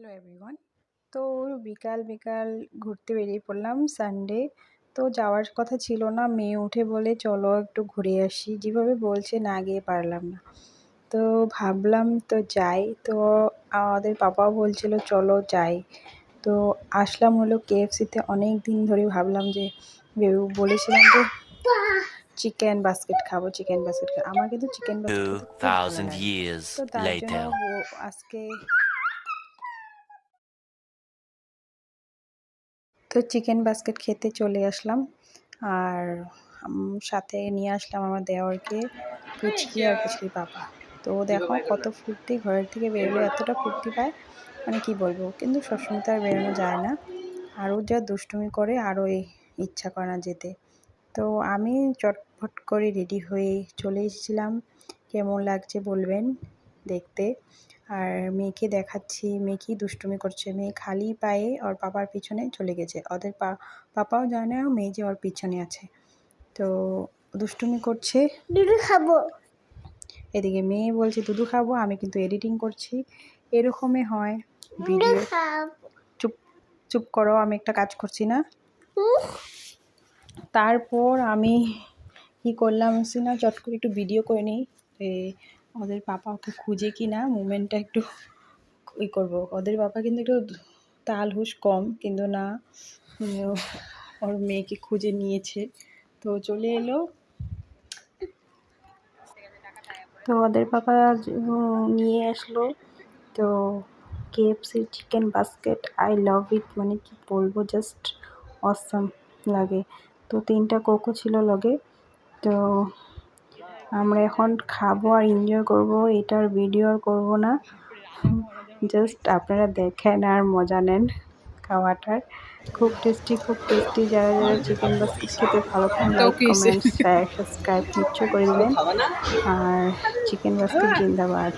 Hello everyone. তো বিকাল বিকাল ঘুরতে বেরিয়ে পড়লাম সানডে। তো যাওয়ার কথা ছিল না, মেয়ে উঠে বলে চলো একটু ঘুরে আসি, যেভাবে বলছে না গিয়ে পারলাম না। তো ভাবলাম তো যাই। তো আমাদের পাপাও বলছিল চলো যাই। তো আসলাম হলো কেএফসিতে। অনেক দিন ধরে ভাবলাম যে বলেছিলাম যে চিকেন বাস্কেট খাবো, চিকেন বাস্কেট খাবো। আমার কিন্তু চিকেন বাস্কেট খেতে খুব ভালো 2000 লাগে। years তো তার জন্য later. আজকে তো চিকেন বাস্কেট খেতে চলে আসলাম। আর সাথে নিয়ে আসলাম আমার দেওরকে, পুচকি আর পুচকির পাপা। তো দেখো কত ফুর্তি, ঘরের থেকে বেরোলে এতটা ফুর্তি পায়, মানে কি বলবো। কিন্তু সবসময় তো আর বেরোনো যায় না, আরও যা দুষ্টুমি করে আরও ইচ্ছা করে না যেতে। তো আমি চটফট করে রেডি হয়ে চলে এসেছিলাম। কেমন লাগছে বলবেন দেখতে। আর মেয়েকে দেখাচ্ছি, মেয়ে কি দুষ্টুমি করছে। মেয়ে খালি পায়ে ওর পাপার পিছনে চলে গেছে। ওদের পাপাও জানে না মেয়ে যে ওর পিছনে আছে। তো দুষ্টুমি করছে, দুধু খাবো। এদিকে মেয়ে বলছে দুধু খাবো, আমি কিন্তু এডিটিং করছি। এরকমই হয় ভিডিও। চুপ চুপ করো, আমি একটা কাজ করছি না। তারপর আমি কি করলাম না, চট করে একটু ভিডিও করে নিই। ওদের পাপা ওকে খুঁজে কি না, মুভমেন্টটা একটু করবো। ওদের পাপা কিন্তু একটু তাল হুঁশ কম, কিন্তু না, ওর মেয়েকে খুঁজে নিয়েছে। তো চলে এলো। তো ওদের পাপা নিয়ে আসলো। তো কেএফসির চিকেন বাস্কেট, আই লাভ ইট, মানে কি বলবো, জাস্ট অসাম লাগে। তো 3টা কোকো ছিল লগে। তো আমরা এখন খাবো আর এনজয় করবো, এটার ভিডিও আর করবো না। জাস্ট আপনারা দেখেন আর মজা নেন খাওয়াটার। খুব টেস্টি, খুব টেস্টি। যারা যারা চিকেন বাস্কেট খেতে ভালো পান, লাইক কমেন্ট শেয়ার সাবস্ক্রাইব নিশ্চয় করে দেবেন। আর চিকেন বাস্কেট জিন্দাবাদ।